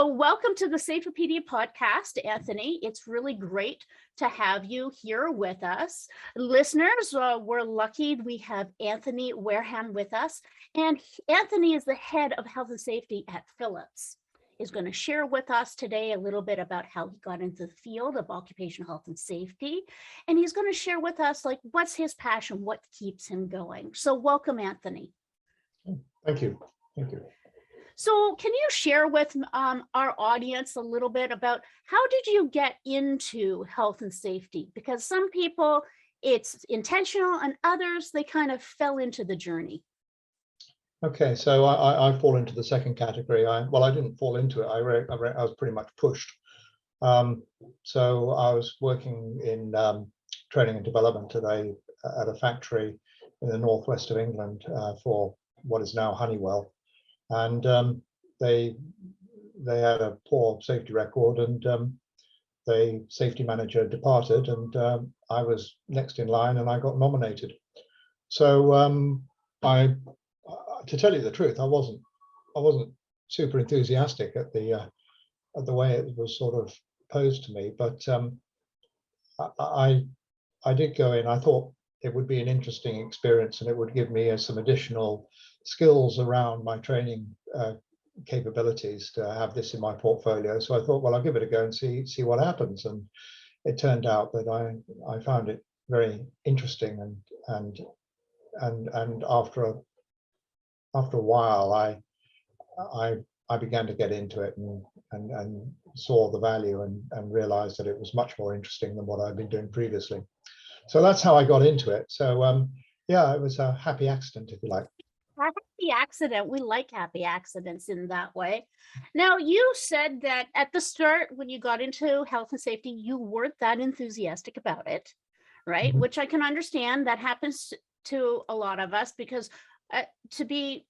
So welcome to the Safeopedia podcast, Anthony. It's really great to have you here with us. Listeners, we're lucky we have Anthony Wareham with us. And Anthony is the head of health and safety at Philips. He's going to share with us today a little bit about how he got into the field of occupational health and safety. And he's going to share with us, like, what's his passion, what keeps him going. So welcome, Anthony. Thank you. Thank you. So can you share with our audience a little bit about how did you get into health and safety? Because some people, it's intentional, and others, they kind of fell into the journey. Okay, so I fall into the second category. Well, I didn't fall into it. I was pretty much pushed. So I was working in training and development at a factory in the northwest of England for what is now Honeywell. And they had a poor safety record, and the safety manager departed, and I was next in line, and I got nominated. So to tell you the truth, I wasn't super enthusiastic at the way it was sort of posed to me, but I did go in. I thought it would be an interesting experience, and it would give me some additional skills around my training capabilities to have this in my portfolio. So I thought, well, I'll give it a go and see what happens. And it turned out that I found it very interesting, and after a while, I began to get into it and saw the value and realized that it was much more interesting than what I'd been doing previously. So that's how I got into it. So yeah, it was a happy accident, if you like. A happy accident. We like happy accidents in that way. Now, you said that at the start, when you got into health and safety, you weren't that enthusiastic about it, right? Mm-hmm. Which I can understand. That happens to a lot of us, because to be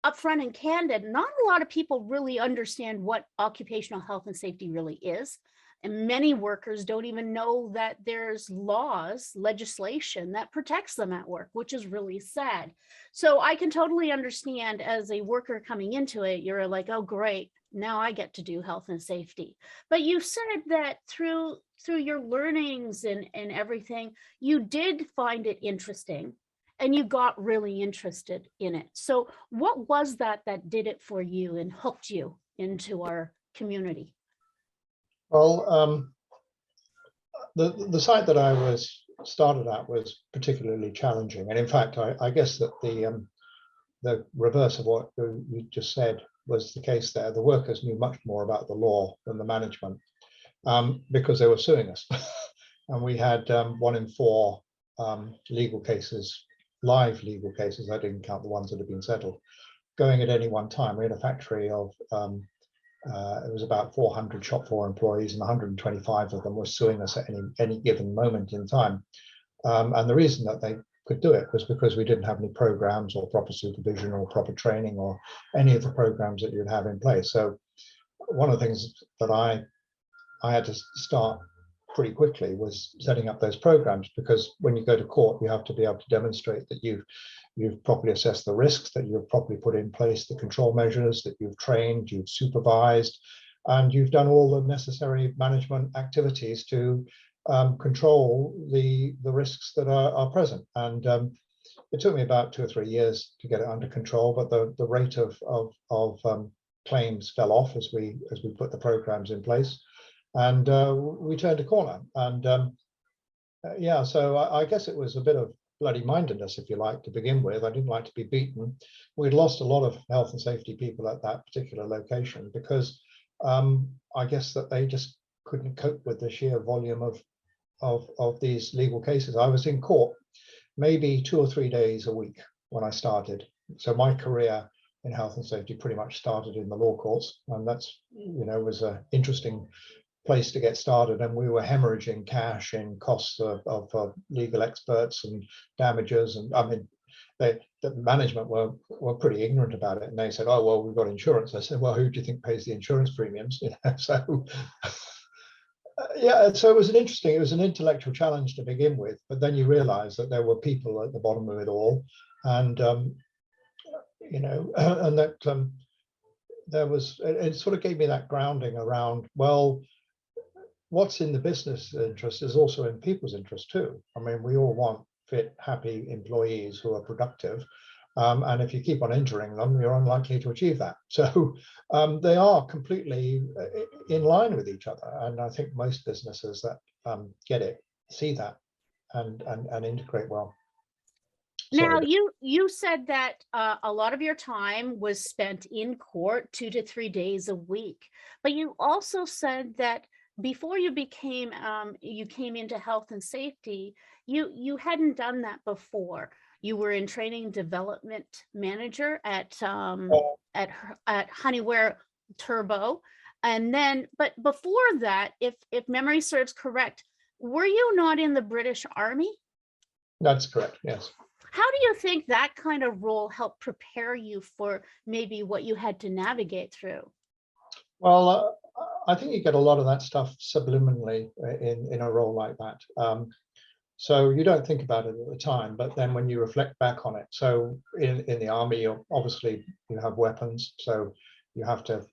upfront and candid, not a lot of people really understand what occupational health and safety really is. And many workers don't even know that there's legislation that protects them at work, which is really sad. So I can totally understand, as a worker coming into it, you're like, oh, great, now I get to do health and safety. But you said that through your learnings and everything, you did find it interesting, and you got really interested in it. So what was that did it for you and hooked you into our community? Well, the site that I was started at was particularly challenging, and in fact, I guess that the reverse of what you just said was the case there. The workers knew much more about the law than the management, because they were suing us, and we had 1 in 4 legal cases, live legal cases. I didn't count the ones that had been settled, going at any one time. We had a factory of it was about 400 shop floor employees, and 125 of them were suing us at any given moment in time. And the reason that they could do it was because we didn't have any programs or proper supervision or proper training or any of the programs that you'd have in place. So one of the things that I had to start pretty quickly was setting up those programs, because when you go to court, you have to be able to demonstrate that you've properly assessed the risks, that you've properly put in place the control measures, that you've trained, you've supervised, and you've done all the necessary management activities to control the risks that are present. And it took me about 2 or 3 years to get it under control, but the rate of claims fell off as we put the programs in place, and we turned a corner. And yeah, so I guess it was a bit of bloody-mindedness, if you like, to begin with. I didn't like to be beaten. We'd lost a lot of health and safety people at that particular location because I guess that they just couldn't cope with the sheer volume of these legal cases. I was in court maybe 2 or 3 days a week when I started. So my career in health and safety pretty much started in the law courts, and that's, was an interesting place to get started. And we were hemorrhaging cash in costs of legal experts and damages. And I mean, the management were pretty ignorant about it, and they said, oh, well, we've got insurance. I said, well, who do you think pays the insurance premiums? So yeah, so it was an intellectual challenge to begin with, but then you realize that there were people at the bottom of it all, and and that it sort of gave me that grounding around, well, what's in the business interest is also in people's interest too. I mean, we all want fit, happy employees who are productive. And if you keep on injuring them, you're unlikely to achieve that. So they are completely in line with each other. And I think most businesses that get it, see that and integrate well. Now, Sorry. you said that a lot of your time was spent in court 2 to 3 days a week, but you also said that before you became you came into health and safety, you hadn't done that before. You were in training development manager at Honeywell Turbo, and then but before that, if memory serves correct, were you not in the British Army? That's correct, yes. How do you think that kind of role helped prepare you for maybe what you had to navigate through? Well, I think you get a lot of that stuff subliminally in a role like that. So you don't think about it at the time, but then when you reflect back on it, so in the army, obviously you have weapons, so you have to,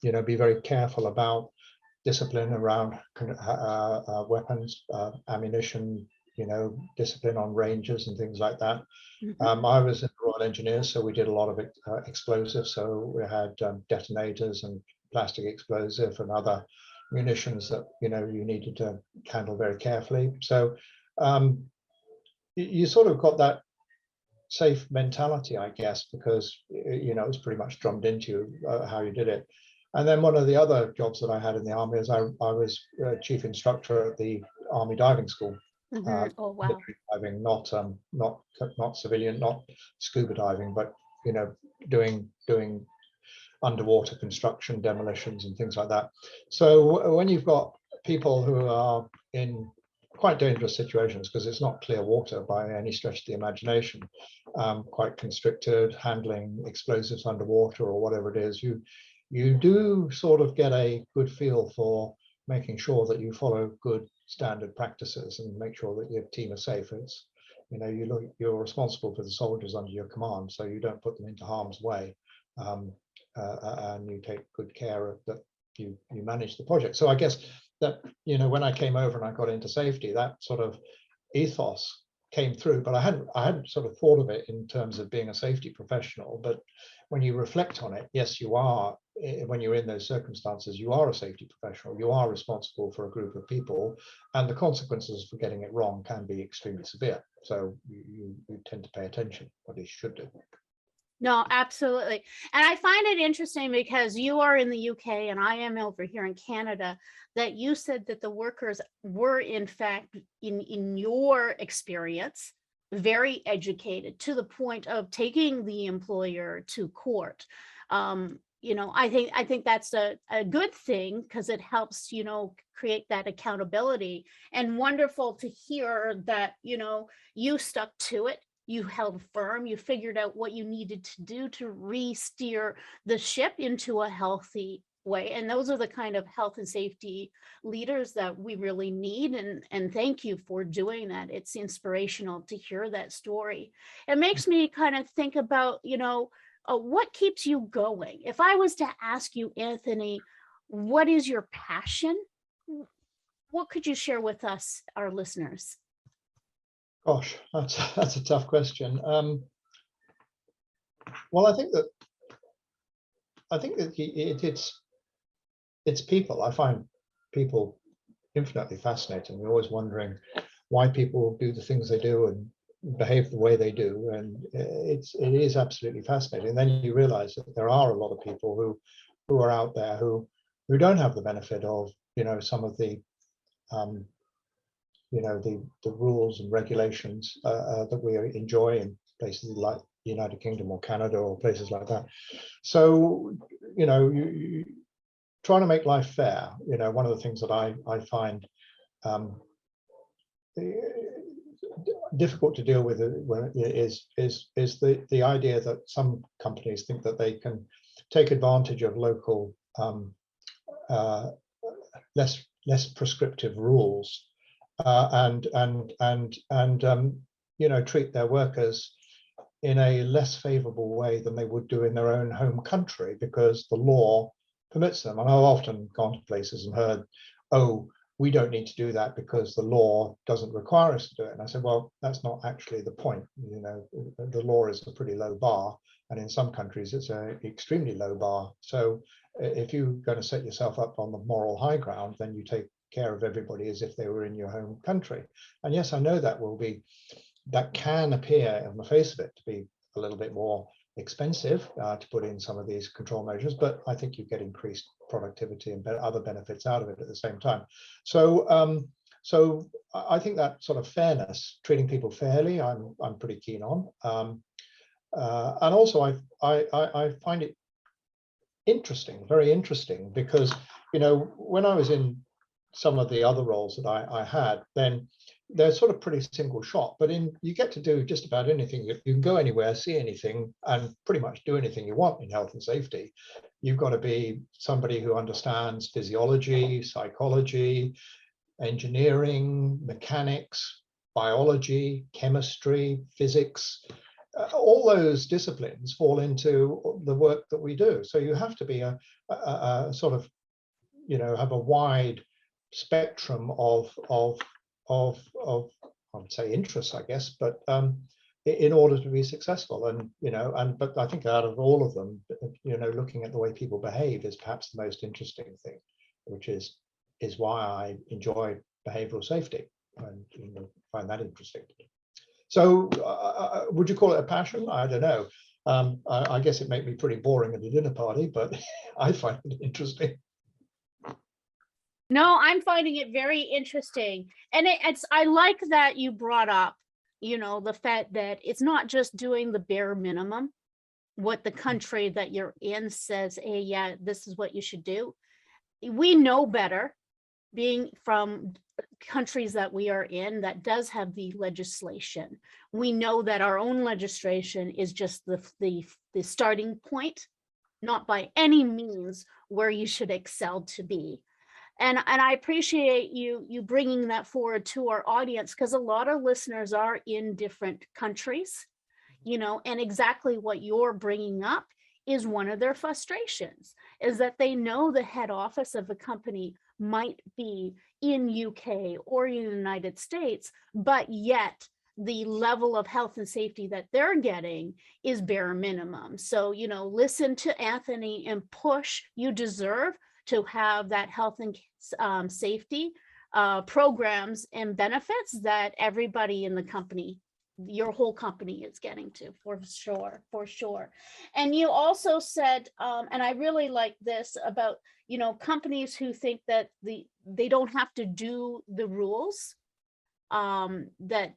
be very careful about discipline around weapons, ammunition, discipline on ranges and things like that. Mhm. I was in the Royal Engineers, so we did a lot of explosives. So we had detonators and plastic explosive and other munitions that you needed to handle very carefully. So you sort of got that safe mentality, I guess, because it was pretty much drummed into you how you did it. And then one of the other jobs that I had in the army is I was chief instructor at the Army Diving School. Mhm. Oh, wow. Military diving, not civilian, not scuba diving, but doing underwater construction, demolitions, and things like that. So when you've got people who are in quite dangerous situations, because it's not clear water by any stretch of the imagination, quite constricted, handling explosives underwater or whatever it is, you do sort of get a good feel for making sure that you follow good standard practices and make sure that your team are safe. It's, you're responsible for the soldiers under your command, so you don't put them into harm's way, and you take good care of that. You manage the project. So I guess that when I came over and I got into safety, that sort of ethos came through, but I hadn't sort of thought of it in terms of being a safety professional. But when you reflect on it, yes, you are. When you're in those circumstances, you are a safety professional. You are responsible for a group of people, and the consequences for getting it wrong can be extremely severe. So you tend to pay attention, what you should do. No, absolutely. And I find it interesting because you are in the UK and I am over here in Canada, that you said that the workers were in fact, in your experience, very educated to the point of taking the employer to court. I think that's a good thing because it helps, create that accountability, and wonderful to hear that, you stuck to it. You held firm, you figured out what you needed to do to re-steer the ship into a healthy way. And those are the kind of health and safety leaders that we really need. And thank you for doing that. It's inspirational to hear that story. It makes me kind of think about, what keeps you going? If I was to ask you, Anthony, what is your passion? What could you share with us, our listeners? Gosh, that's a tough question. Well, I think that it's people. I find people infinitely fascinating. We're always wondering why people do the things they do and behave the way they do, and it is absolutely fascinating. And then you realize that there are a lot of people who are out there who don't have the benefit of some of the the rules and regulations that we enjoy in places like the United Kingdom or Canada or places like that. So you trying to make life fair. One of the things that I find difficult to deal with is the idea that some companies think that they can take advantage of local less prescriptive rules and treat their workers in a less favorable way than they would do in their own home country, because the law permits them. And I've often gone to places and heard, oh, we don't need to do that because the law doesn't require us to do it. And I said, well, that's not actually the point. You know, the law is a pretty low bar, and in some countries it's an extremely low bar. So if you're going to set yourself up on the moral high ground, then you take care of everybody as if they were in your home country. And yes, I know that can appear on the face of it to be a little bit more expensive to put in some of these control measures, but I think you get increased productivity and other benefits out of it at the same time. So so I think that sort of fairness, treating people fairly, I'm pretty keen on. And also I find it interesting, very interesting, because, you know, when I was in some of the other roles that I had, then they're sort of pretty single shot, but you get to do just about anything. You can go anywhere, see anything, and pretty much do anything you want in health and safety. You've got to be somebody who understands physiology, psychology, engineering, mechanics, biology, chemistry, physics. All those disciplines fall into the work that we do. So you have to be a sort of, you know, have a wide spectrum of I would say interests, I guess, but in order to be successful. And, you know, but I think out of all of them, you know, looking at the way people behave is perhaps the most interesting thing, which is why I enjoy behavioral safety and, you know, find that interesting. So would you call it a passion? I don't know. I guess it made me pretty boring at a dinner party, but I find it interesting. No, I'm finding it very interesting. And I like that you brought up, you know, the fact that it's not just doing the bare minimum, what the country that you're in says, hey, yeah, this is what you should do. We know better, being from countries that we are in that does have the legislation. We know that our own legislation is just the starting point, not by any means where you should excel to be. And I appreciate you bringing that forward to our audience, because a lot of listeners are in different countries, you know, and exactly what you're bringing up is one of their frustrations, is that they know the head office of a company might be in UK or in the United States, but yet the level of health and safety that they're getting is bare minimum. So, you know, listen to Anthony and push. You deserve to have that health and safety programs and benefits that everybody in the company, your whole company, is getting to, for sure. And you also said, and I really like this about, you know, companies who think that they don't have to do the rules that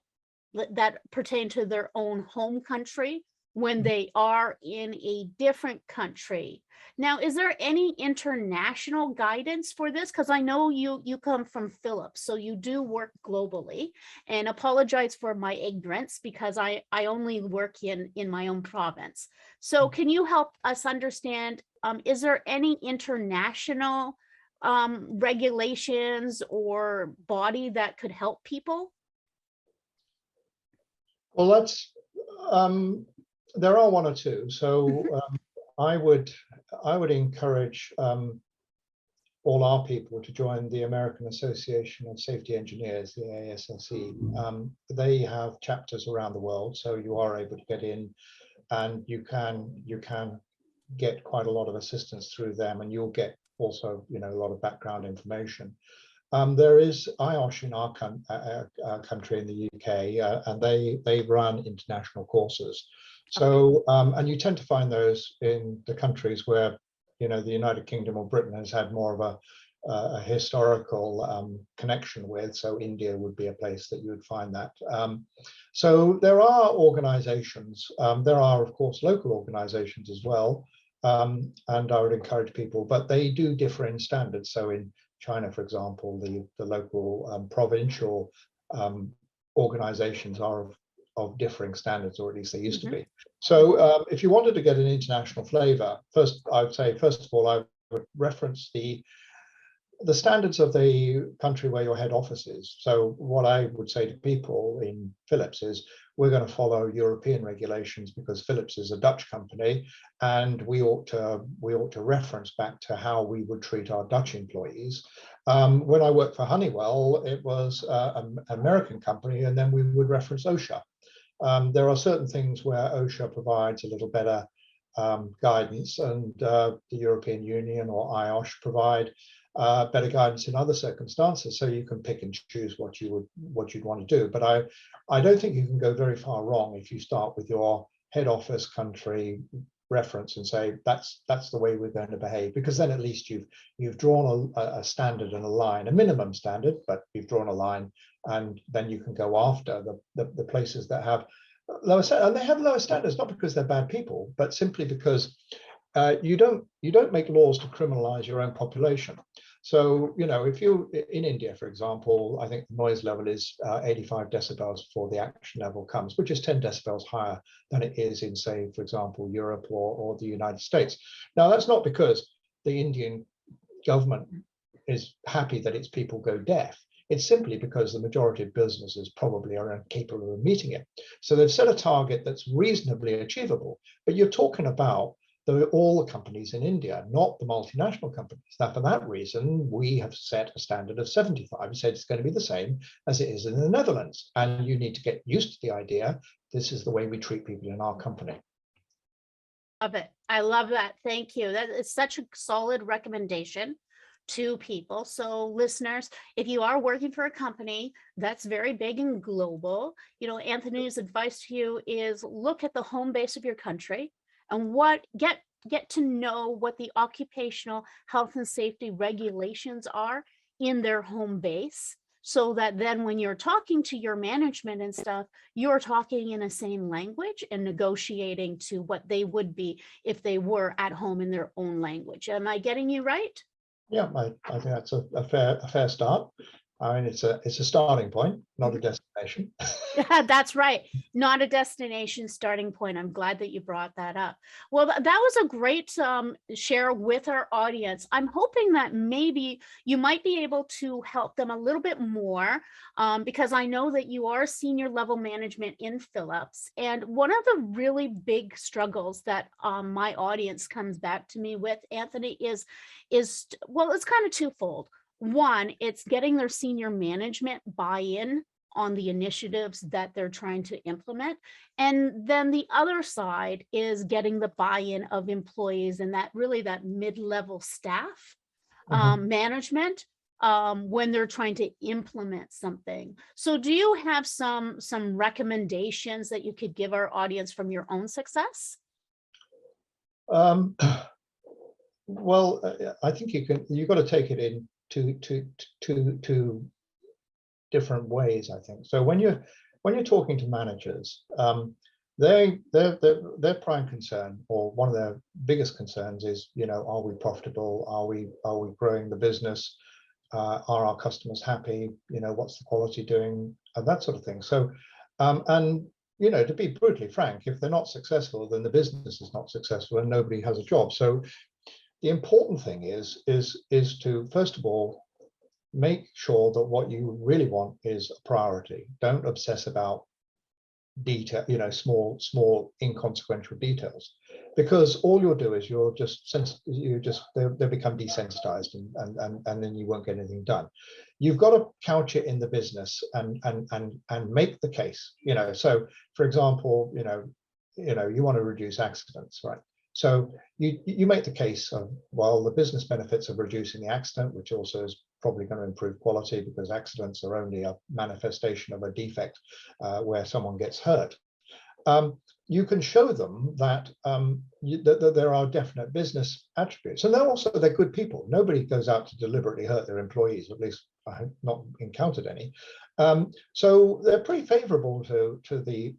pertain to their own home country when they are in a different country. Now, is there any international guidance for this? Because I know you come from Philips, so you do work globally. And apologize for my ignorance, because I only work in my own province. So can you help us understand, is there any international regulations or body that could help people? Well, that's there are one or two. So I would encourage all our people to join the American Association of Safety Engineers, the ASSE. They have chapters around the world, so you are able to get in, and you can get quite a lot of assistance through them, and you'll get also, you know, a lot of background information. There is IOSH in our country in the UK, and they run international courses. So, and you tend to find those in the countries where, you know, the United Kingdom or Britain has had more of a historical connection with. So India would be a place that you would find that. So there are organizations. There are, of course, local organizations as well. And I would encourage people, but they do differ in standards. So in China, for example, the local provincial organizations are of differing standards, or at least they used to be. So if you wanted to get an international flavor, first, I would say, first of all, I would reference the the standards of the country where your head office is. So what I would say to people in Philips is, we're going to follow European regulations because Philips is a Dutch company, and we ought to reference back to how we would treat our Dutch employees. When I worked for Honeywell, it was an American company, and then we would reference OSHA. There are certain things where OSHA provides a little better guidance, and the European Union or IOSH provide better guidance in other circumstances. So you can pick and choose what you'd want to do. But I don't think you can go very far wrong if you start with your head office country reference and say that's the way we're going to behave, because then at least you've drawn a standard and a line, a minimum standard, but you've drawn a line, and then you can go after the places that have lower standards. And they have lower standards not because they're bad people, but simply because you don't make laws to criminalize your own population. So, if you in India, for example, I think the noise level is 85 decibels before the action level comes, which is 10 decibels higher than it is in, say, for example, Europe or the United States. Now, that's not because the Indian government is happy that its people go deaf. It's simply because the majority of businesses probably are incapable of meeting it. So they've set a target that's reasonably achievable, but you're talking about all the companies in India, not the multinational companies. Now, for that reason, we have set a standard of 75. We said it's going to be the same as it is in the Netherlands. And you need to get used to the idea, this is the way we treat people in our company. Love it. I love that. Thank you. That is such a solid recommendation to people. So listeners, if you are working for a company that's very big and global, Anthony's advice to you is look at the home base of your country and get to know what the occupational health and safety regulations are in their home base, so that then when you're talking to your management and stuff, you're talking in the same language and negotiating to what they would be if they were at home in their own language. Am I getting you right? Yeah, I think that's a fair start. I mean, it's a starting point, not a destination. Yeah, that's right. Not a destination, starting point. I'm glad that you brought that up. Well, that was a great share with our audience. I'm hoping that maybe you might be able to help them a little bit more, because I know that you are senior level management in Philips. And one of the really big struggles that my audience comes back to me with, Anthony, is well, it's kind of twofold. One, it's getting their senior management buy-in on the initiatives that they're trying to implement. And then the other side is getting the buy-in of employees and that mid-level staff management when they're trying to implement something. So do you have some recommendations that you could give our audience from your own success? Well, I think you've got to take it in two different ways, I think. So when you're talking to managers, their prime concern, or one of their biggest concerns, is, are we profitable? Are we growing the business? Are our customers happy? What's the quality doing? And that sort of thing. So, and to be brutally frank, if they're not successful, then the business is not successful and nobody has a job. So the important thing is to, first of all, make sure that what you really want is a priority. Don't obsess about detail, small inconsequential details, because all you'll do is they'll become desensitized, and then you won't get anything done. You've got to couch it in the business and make the case. So for example, you want to reduce accidents, right? So you make the case of, well, the business benefits of reducing the accident, which also is probably going to improve quality, because accidents are only a manifestation of a defect where someone gets hurt. You can show them that, that there are definite business attributes, and they're good people. Nobody goes out to deliberately hurt their employees, at least I have not encountered any. So they're pretty favorable to the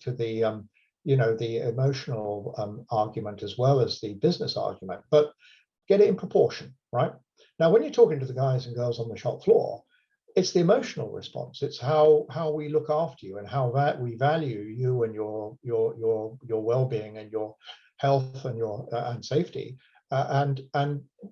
the emotional argument as well as the business argument, but get it in proportion, right? Now, when you're talking to the guys and girls on the shop floor, it's the emotional response. It's how we look after you and how we value you and your well-being and your health and your and safety. And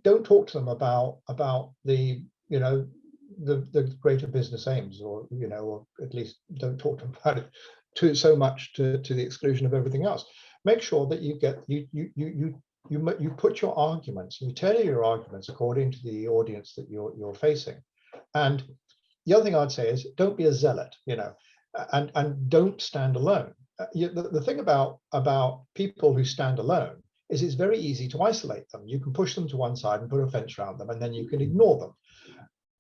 don't talk to them about the the greater business aims, or or at least don't talk about it too so much to the exclusion of everything else. Make sure that you put your arguments, you tailor your arguments according to the audience that you're facing. And the other thing I'd say is, don't be a zealot, and don't stand alone. The thing about people who stand alone is it's very easy to isolate them. You can push them to one side and put a fence around them, and then you can ignore them.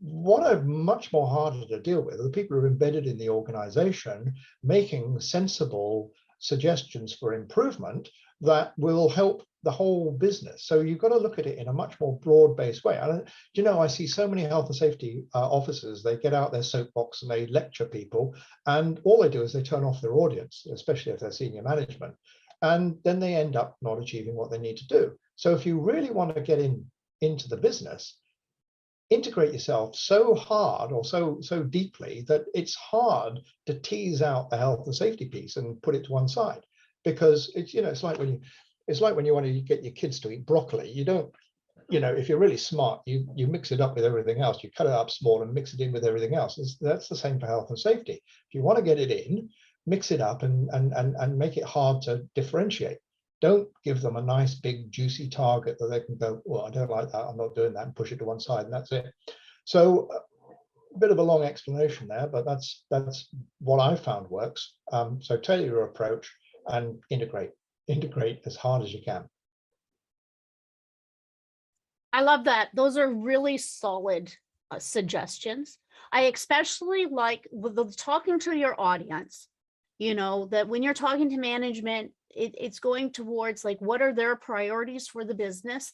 What are much more harder to deal with are the people who are embedded in the organization, making sensible suggestions for improvement that will help the whole business. So you've got to look at it in a much more broad-based way. I see so many health and safety officers, they get out their soapbox and they lecture people, and all they do is they turn off their audience, especially if they're senior management, and then they end up not achieving what they need to do. So if you really want to get into the business, integrate yourself so hard or so deeply that it's hard to tease out the health and safety piece and put it to one side, because it's like when you want to get your kids to eat broccoli. You don't, if you're really smart, you mix it up with everything else. You cut it up small and mix it in with everything else. That's the same for health and safety. If you want to get it in, mix it up and make it hard to differentiate. Don't give them a nice big juicy target that they can go, well, I don't like that, I'm not doing that, and push it to one side, and that's it. So a bit of a long explanation there, but that's what I found works. So tailor your approach and integrate as hard as you can. I love that. Those are really solid suggestions. I especially like with talking to your audience, that when you're talking to management, it's going towards like, what are their priorities for the business?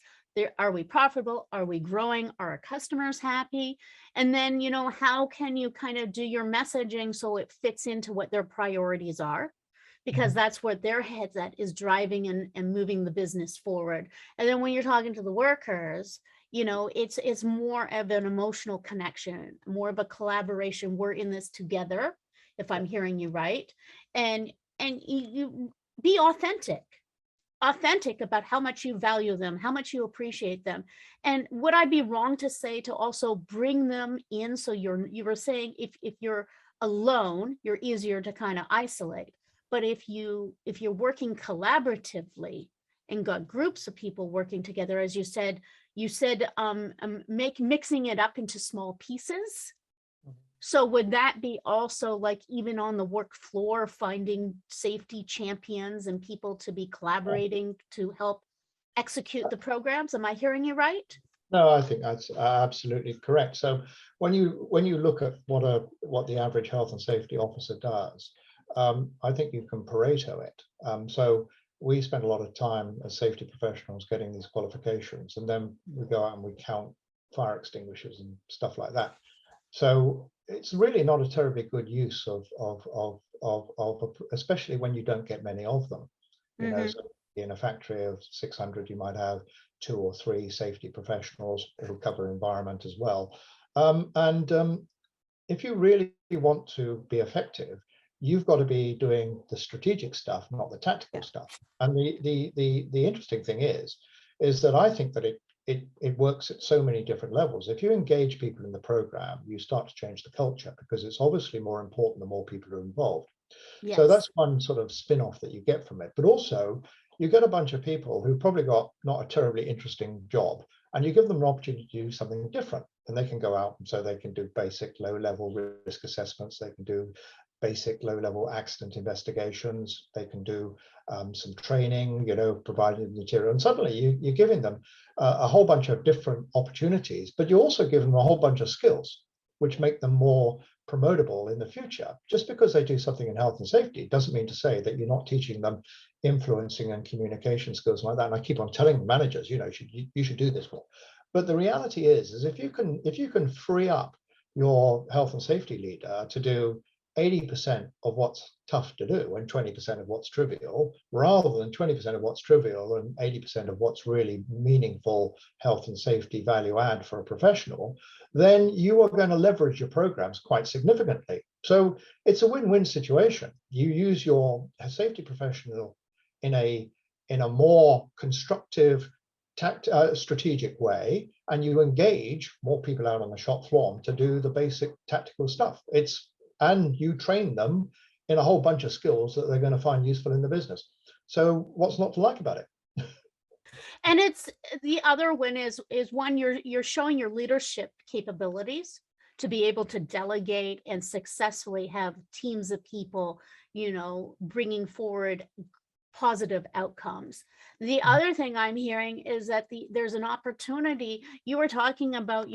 Are we profitable? Are we growing? Are our customers happy? And then, how can you kind of do your messaging so it fits into what their priorities are? Because that's what their heads at is driving and moving the business forward. And then when you're talking to the workers, it's more of an emotional connection, more of a collaboration. We're in this together, if I'm hearing you right. And you be authentic about how much you value them, how much you appreciate them. And would I be wrong to say to also bring them in? So you were saying if you're alone, you're easier to kind of isolate. But if you're working collaboratively and got groups of people working together, as you said mixing it up into small pieces. So would that be also like even on the work floor, finding safety champions and people to be collaborating to help execute the programs? Am I hearing you right? No, I think that's absolutely correct. So when you look at what the average health and safety officer does, I think you can Pareto it. So we spend a lot of time as safety professionals getting these qualifications, and then we go out and we count fire extinguishers and stuff like that. So it's really not a terribly good use of especially when you don't get many of them. So in a factory of 600, you might have 2 or 3 safety professionals who cover environment as well. If you really want to be effective, you've got to be doing the strategic stuff, not the tactical stuff. And the interesting thing is that I think that it works at so many different levels. If you engage people in the program, you start to change the culture, because it's obviously more important the more people are involved. Yes. So that's one sort of spin-off that you get from it. But also, you get a bunch of people who've probably got not a terribly interesting job, and you give them an opportunity to do something different. And they can go out, and so they can do basic low-level risk assessments. They can do basic low-level accident investigations. They can do some training, providing material. And suddenly you're giving them a whole bunch of different opportunities, but you also give them a whole bunch of skills, which make them more promotable in the future. Just because they do something in health and safety doesn't mean to say that you're not teaching them influencing and communication skills like that. And I keep on telling managers, you should do this more. But the reality is if you can free up your health and safety leader to do 80% of what's tough to do and 20% of what's trivial, rather than 20% of what's trivial and 80% of what's really meaningful health and safety value add for a professional, then you are going to leverage your programs quite significantly. So it's a win-win situation. You use your safety professional in a more constructive, strategic way, and you engage more people out on the shop floor to do the basic tactical stuff. And you train them in a whole bunch of skills that they're going to find useful in the business. So what's not to like about it? And it's the other one is one, you're showing your leadership capabilities to be able to delegate and successfully have teams of people, bringing forward positive outcomes. The other thing I'm hearing is that there's an opportunity. You were talking about,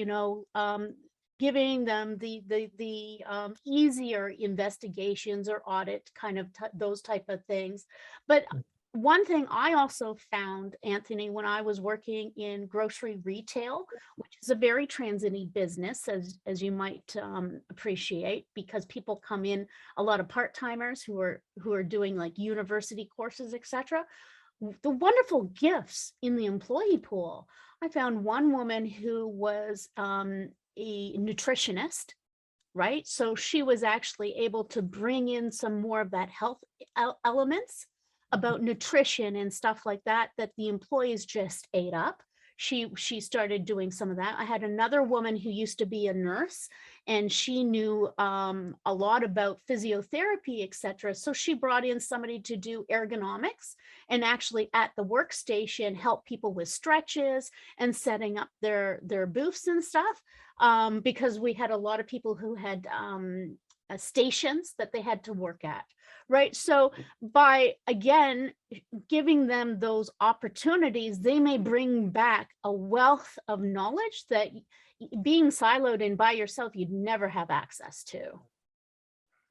giving them the easier investigations or audit kind of those type of things. But one thing I also found, Anthony, when I was working in grocery retail, which is a very transiting business, as you might appreciate, because people come in, a lot of part-timers who are doing like university courses, etc. The wonderful gifts in the employee pool. I found one woman who was a nutritionist, right? So she was actually able to bring in some more of that health elements about nutrition and stuff like that the employees just ate up. She started doing some of that. I had another woman who used to be a nurse, and she knew a lot about physiotherapy, etc. So she brought in somebody to do ergonomics and actually at the workstation help people with stretches and setting up their booths and stuff, because we had a lot of people who had stations that they had to work at. Right. So by, again, giving them those opportunities, they may bring back a wealth of knowledge that being siloed and by yourself, you'd never have access to.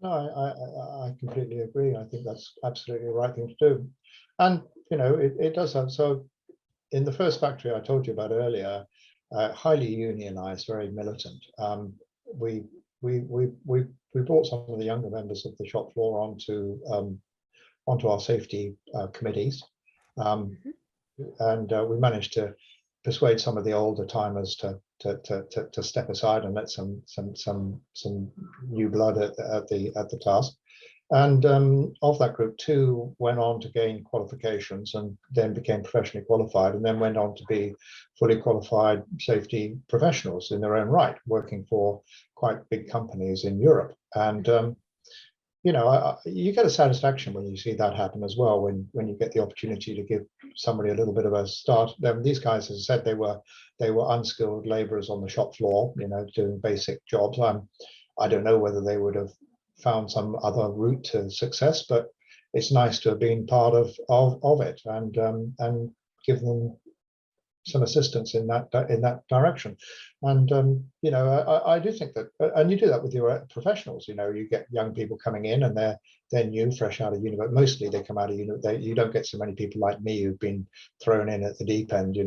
No, I completely agree. I think that's absolutely the right thing to do. And, it does have, so in the first factory I told you about earlier, highly unionized, very militant. We brought some of the younger members of the shop floor onto our safety committees, and we managed to persuade some of the older timers to step aside and let some new blood at the task. And of that group, 2 went on to gain qualifications and then became professionally qualified, and then went on to be fully qualified safety professionals in their own right, working for quite big companies in Europe. And you get a satisfaction when you see that happen as well, when you get the opportunity to give somebody a little bit of a start. These guys, as I said, they were unskilled laborers on the shop floor, doing basic jobs. I don't know whether they would have found some other route to success, but it's nice to have been part of it and give them some assistance in that direction. And I do think that, and you do that with your professionals. You get young people coming in and they're new, fresh out of university. Mostly they come out of university. You don't get so many people like me who've been thrown in at the deep end,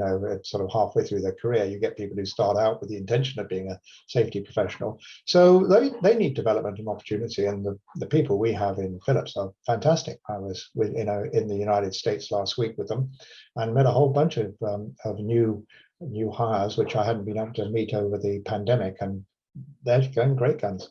sort of halfway through their career. You get people who start out with the intention of being a safety professional. So they need development and opportunity, and the people we have in Philips are fantastic. I was in the United States last week with them and met a whole bunch of new hires, which I hadn't been able to meet over the pandemic, and they're going great guns.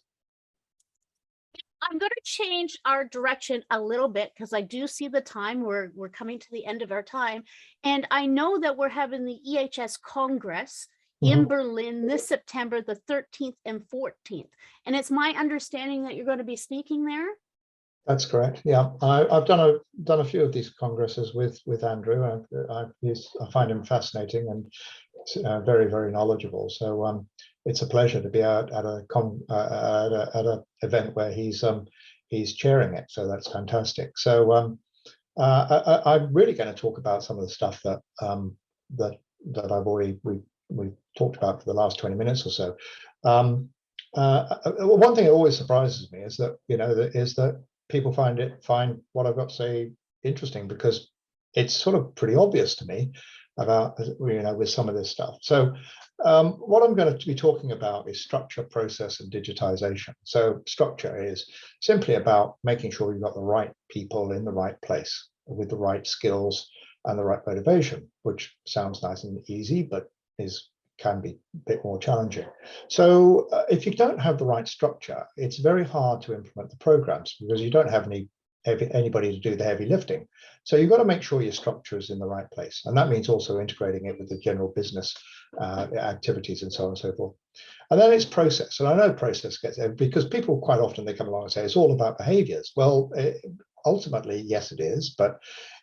I'm going to change our direction a little bit because I do see the time. We're coming to the end of our time. And I know that we're having the EHS Congress in Berlin this September, the 13th and 14th. And it's my understanding that you're going to be speaking there. That's correct. Yeah, I've done a few of these congresses with Andrew. I find him fascinating and very, very knowledgeable. So it's a pleasure to be out at a event where he's chairing it. So that's fantastic. So I'm really going to talk about some of the stuff that I've already we've talked about for the last 20 minutes or so. One thing that always surprises me is that people find what I've got to say interesting, because it's sort of pretty obvious to me about with some of this stuff. So what I'm going to be talking about is structure, process, and digitization. So structure is simply about making sure you've got the right people in the right place with the right skills and the right motivation, which sounds nice and easy, but can be a bit more challenging. So if you don't have the right structure, it's very hard to implement the programs, because you don't have any anybody to do the heavy lifting. So you've got to make sure your structure is in the right place. And that means also integrating it with the general business activities and so on and so forth. And then it's process. And I know process gets there because people quite often they come along and say it's all about behaviors. Well, ultimately, yes, it is. But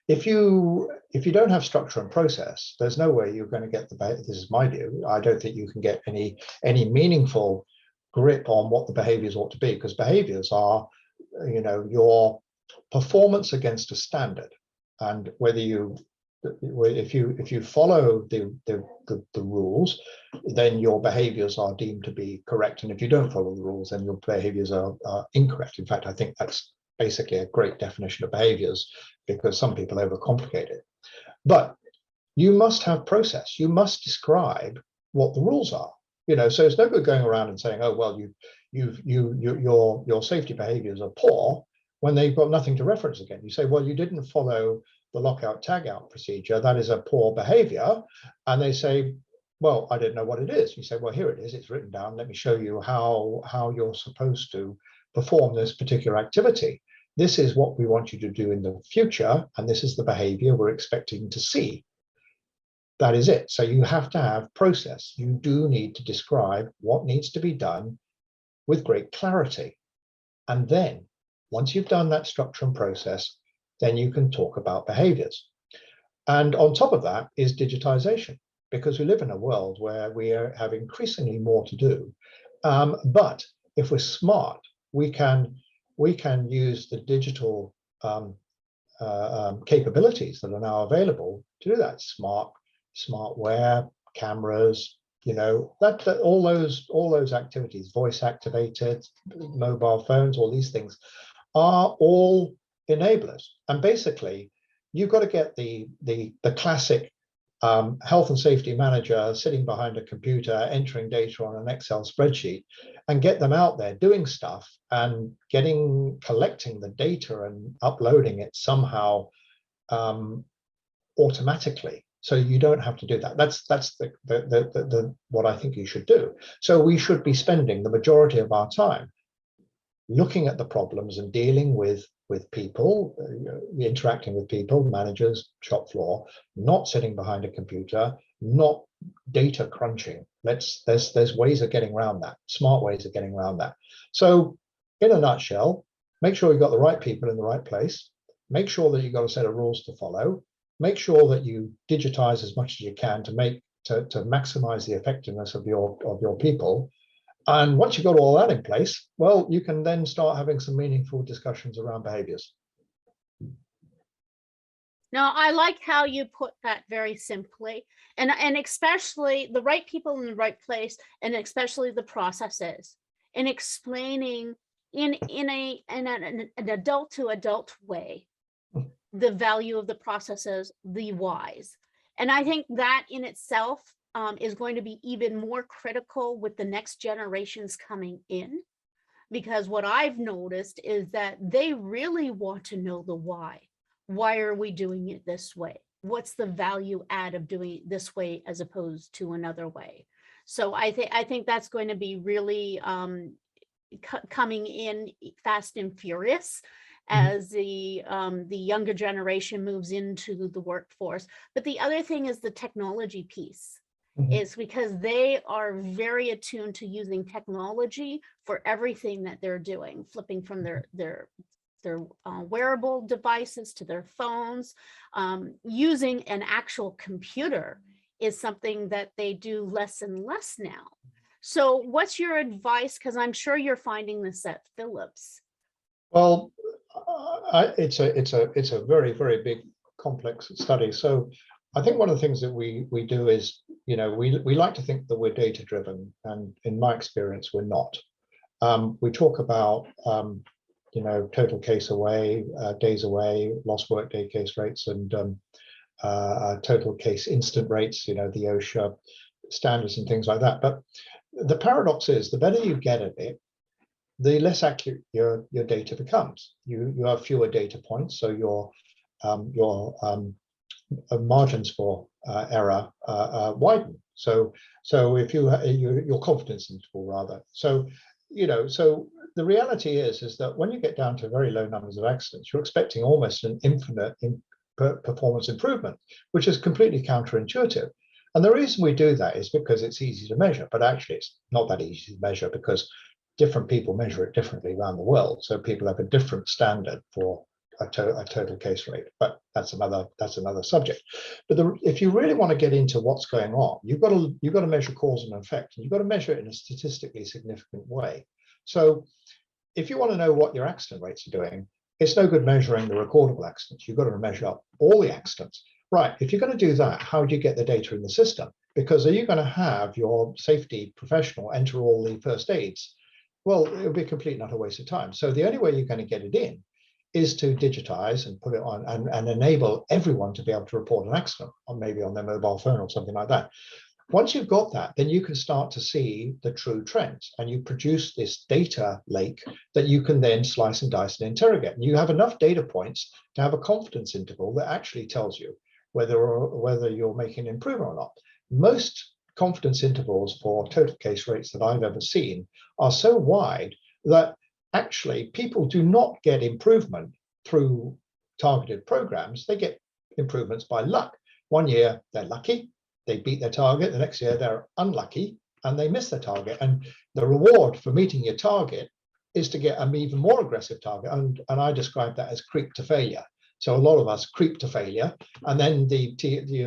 if you don't have structure and process, there's no way you're going to get the, this is my view, I don't think you can get any meaningful grip on what the behaviors ought to be, because behaviors are, you know, your performance against a standard. And whether you, if you follow the rules, then your behaviors are deemed to be correct. And if you don't follow the rules, then your behaviors are incorrect. In fact, I think that's basically a great definition of behaviors, because some people overcomplicate it. But you must have process. You must describe what the rules are. You know, so it's no good going around and saying, oh, well, your safety behaviors are poor when they've got nothing to reference again. You say, well, you didn't follow the lockout tagout procedure. That is a poor behavior. And they say, well, I don't know what it is. You say, well, here it is. It's written down. Let me show you how you're supposed to perform this particular activity. This is what we want you to do in the future. And this is the behavior we're expecting to see. That is it. So you have to have process. You do need to describe what needs to be done with great clarity. And then once you've done that structure and process, then you can talk about behaviors. And on top of that is digitization, because we live in a world where we have increasingly more to do. But if we're smart, we can use the digital capabilities that are now available to do that. Smartware, cameras, you know, that all those activities, voice activated, mobile phones, all these things are all enablers. And basically, you've got to get the classic health and safety manager sitting behind a computer, entering data on an Excel spreadsheet, and get them out there doing stuff and collecting the data and uploading it somehow automatically. So you don't have to do that. That's what I think you should do. So we should be spending the majority of our time looking at the problems and dealing with people, interacting with people, managers, shop floor, not sitting behind a computer, not data crunching. There's ways of getting around that, smart ways of getting around that. So in a nutshell, make sure you've got the right people in the right place, make sure that you've got a set of rules to follow, make sure that you digitize as much as you can to maximize the effectiveness of your people. And once you've got all that in place, well, you can then start having some meaningful discussions around behaviors. Now, I like how you put that very simply, and especially the right people in the right place, and especially the processes, and explaining in an adult to adult way the value of the processes, the whys. And I think that in itself is going to be even more critical with the next generations coming in, because what I've noticed is that they really want to know the why. Why are we doing it this way? What's the value add of doing it this way as opposed to another way? So I think that's going to be really coming in fast and furious as the younger generation moves into the workforce. But the other thing is the technology piece. Is because they are very attuned to using technology for everything that they're doing, flipping from their wearable devices to their phones. Using an actual computer is something that they do less and less now. So what's your advice? Because I'm sure you're finding this at Philips. Well, it's a very, very big, complex study. So I think one of the things that we do is, you know, we like to think that we're data driven, and in my experience, we're not. We talk about, you know, total case away, days away, lost workday case rates, and total case incident rates, you know, the OSHA standards and things like that. But the paradox is, the better you get at it, the less accurate your data becomes. You have fewer data points, so your margins for error widen. So if your confidence interval rather. So so the reality is that when you get down to very low numbers of accidents, you're expecting almost an infinite performance improvement, which is completely counterintuitive. And the reason we do that is because it's easy to measure, but actually it's not that easy to measure because different people measure it differently around the world. So people have a different standard for a total case rate, but that's another subject. But if you really want to get into what's going on, you've got to measure cause and effect, and you've got to measure it in a statistically significant way. So if you want to know what your accident rates are doing, it's no good measuring the recordable accidents. You've got to measure up all the accidents. Right, if you're going to do that, how do you get the data in the system? Because are you going to have your safety professional enter all the first aids? Well, it would be a complete and utter waste of time. So the only way you're going to get it in is to digitize and put it on and enable everyone to be able to report an accident, or maybe on their mobile phone or something like that. Once you've got that, then you can start to see the true trends, and you produce this data lake that you can then slice and dice and interrogate. And you have enough data points to have a confidence interval that actually tells you whether you're making an improvement or not. Most confidence intervals for total case rates that I've ever seen are so wide that actually people do not get improvement through targeted programs. They get improvements by luck. One year they're lucky, they beat their target. The next year they're unlucky and they miss their target. And the reward for meeting your target is to get an even more aggressive target. And I describe that as creep to failure. So a lot of us creep to failure, and then the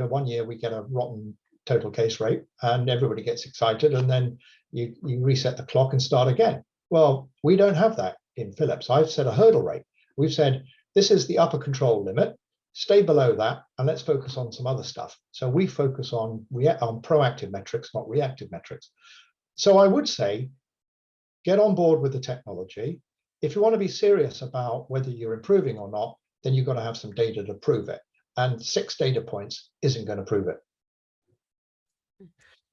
1 year we get a rotten total case rate and everybody gets excited, and then you reset the clock and start again. Well, we don't have that in Philips. I've set a hurdle rate. We've said this is the upper control limit, stay below that, and let's focus on some other stuff. So we focus on proactive metrics, not reactive metrics. So I would say get on board with the technology. If you want to be serious about whether you're improving or not, then you've got to have some data to prove it. And 6 data points isn't going to prove it.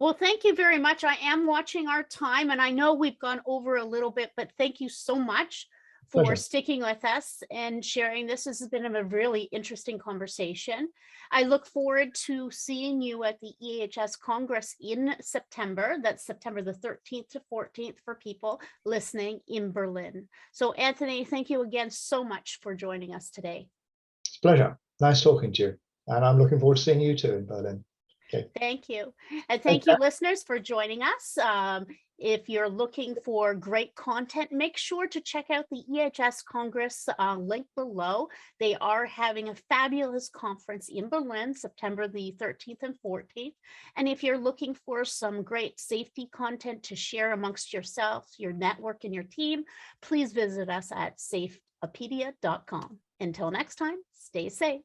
Well, thank you very much. I am watching our time, and I know we've gone over a little bit, but thank you so much for Pleasure. sticking with us and sharing this. This has been a really interesting conversation. I look forward to seeing you at the EHS Congress in September. That's September the 13th to 14th for people listening in Berlin. So Anthony, thank you again so much for joining us today. It's a pleasure. Nice talking to you. And I'm looking forward to seeing you too in Berlin. Okay. Thank you. And thank you, listeners, for joining us. If you're looking for great content, make sure to check out the EHS Congress link below. They are having a fabulous conference in Berlin, September the 13th and 14th. And if you're looking for some great safety content to share amongst yourselves, your network, and your team, please visit us at safeopedia.com. Until next time, stay safe.